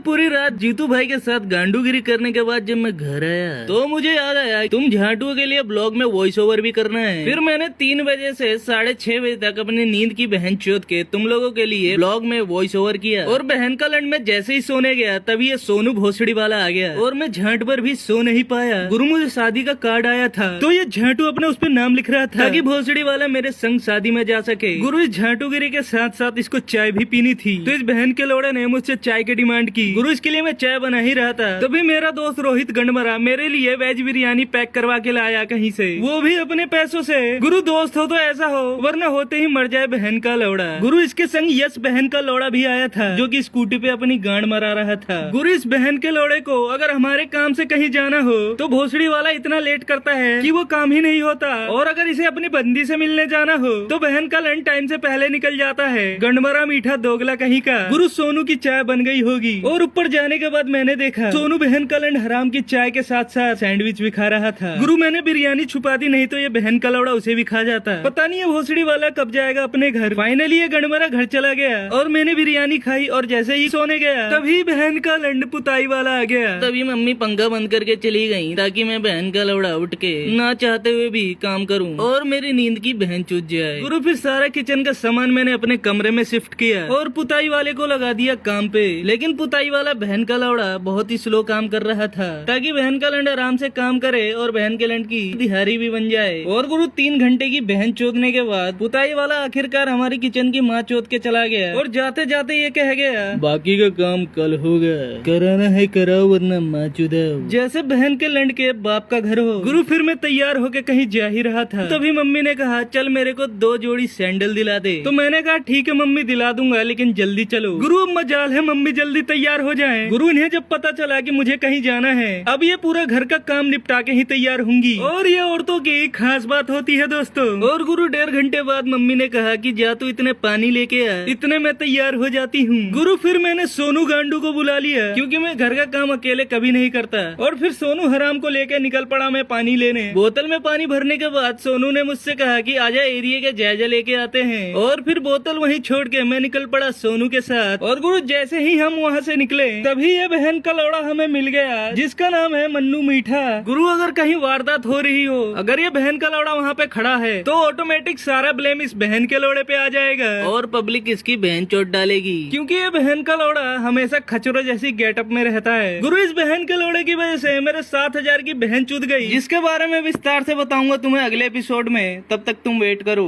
पूरी रात जीतू भाई के साथ गांडूगिरी करने के बाद जब मैं घर आया तो मुझे याद आया तुम झाटुओं के लिए ब्लॉग में वॉइस ओवर भी करना है। फिर मैंने 3 बजे से 6:30 बजे तक अपनी नींद की बहन चोद के तुम लोगों के लिए ब्लॉग में वॉइस ओवर किया और बहन का लंड में जैसे ही सोने गया तभी ये सोनू भोसड़ी वाला आ गया और मैं झाट पर भी सो नहीं पाया। गुरु मुझे शादी का कार्ड आया था तो ये झाटू अपने उस पर नाम लिख रहा था ताकि भोसड़ी वाला मेरे संग शादी में जा सके। गुरु इस झाटूगिरी के साथ साथ इसको चाय भी पीनी थी तो इस बहन के लोड़े ने मुझसे चाय की डिमांड की। गुरु इसके लिए मैं चाय बना ही रहा था तभी मेरा दोस्त रोहित गंडमरा मेरे लिए वेज बिरयानी पैक करवा के लाया कहीं से, वो भी अपने पैसों से। गुरु दोस्त हो तो ऐसा हो वरना होते ही मर जाए बहन का लौड़ा। गुरु इसके संग यश बहन का लौड़ा भी आया था जो कि स्कूटी पे अपनी गांड मरा रहा था। गुरु इस बहन के लौड़े को अगर हमारे काम से कहीं जाना हो तो भोसड़ी वाला इतना लेट करता है कि वो काम ही नहीं होता और अगर इसे अपनी बंदी से मिलने जाना हो तो बहन का लंच टाइम से पहले निकल जाता है। गंडमरा मीठा दोगला कहीं का। गुरु सोनू की चाय बन गई होगी और ऊपर जाने के बाद मैंने देखा सोनू बहन का लंड हराम की चाय के साथ साथ सैंडविच भी खा रहा था। गुरु मैंने बिरयानी छुपा दी नहीं तो ये बहन का लौड़ा उसे भी खा जाता। पता नहीं ये भोसड़ी वाला कब जाएगा अपने घर। फाइनली ये गंडमरा घर चला गया और मैंने बिरयानी खाई और जैसे ही सोने गया तभी बहन का लंड पुताई वाला आ गया। तभी मम्मी पंखा बंद करके चली गई ताकि मैं बहन का लौड़ा उठ के ना चाहते हुए भी काम करूं और मेरी नींद की बहन चूत जाए। गुरु फिर सारा किचन का सामान मैंने अपने कमरे में शिफ्ट किया और पुताई वाले को लगा दिया काम पे। लेकिन पुताई वाला बहन का लौड़ा बहुत ही स्लो काम कर रहा था ताकि बहन का लंड आराम से काम करे और बहन के लंड की दिहाड़ी भी बन जाए। और गुरु 3 घंटे की बहन चोदने के बाद पुताई वाला आखिरकार हमारी किचन की माँ चोद के चला गया और जाते जाते ये कह गया बाकी का काम कल होगा, कराना है कराओ वरना माँ चुदाओ, जैसे बहन के लंड के बाप का घर हो। गुरु फिर मैं तैयार होके कहीं जा ही रहा था तभी मम्मी ने कहा चल मेरे को 2 जोड़ी सैंडल दिला दे। तो मैंने कहा ठीक है मम्मी दिला दूंगा लेकिन जल्दी चलो। गुरु अब मजाल है मम्मी जल्दी तैयार हो जाएं। गुरु इन्हें जब पता चला कि मुझे कहीं जाना है अब ये पूरा घर का काम निपटा के ही तैयार होंगी और ये औरतों की खास बात होती है दोस्तों। और गुरु 1.5 घंटे बाद मम्मी ने कहा कि जा तू इतने पानी लेके आ, इतने में तैयार हो जाती हूँ। गुरु फिर मैंने सोनू गांडू को बुला लिया क्योंकि मैं घर का काम अकेले कभी नहीं करता और फिर सोनू हराम को लेकर निकल पड़ा मैं पानी लेने। बोतल में पानी भरने के बाद सोनू ने मुझसे कहा कि आजा एरिया के जायजा लेके आते हैं और फिर बोतल वहीं छोड़ के मैं निकल पड़ा सोनू के साथ। और गुरु जैसे ही हम वहाँ से निकले तभी ये बहन का लौड़ा हमें मिल गया जिसका नाम है मन्नू मीठा। गुरु अगर कहीं वारदात हो रही हो अगर ये बहन का लौड़ा वहाँ पे खड़ा है तो ऑटोमेटिक सारा ब्लेम इस बहन के लौड़े पे आ जाएगा और पब्लिक इसकी बहन चोट डालेगी क्योंकि ये बहन का लौड़ा हमेशा खचरो जैसी गेटअप में रहता है। गुरु इस बहन के लौड़े की वजह से मेरे 7,000 की बहन चूत गई जिसके बारे में विस्तार से बताऊंगा तुम्हें अगले एपिसोड में, तब तक तुम वेट करो।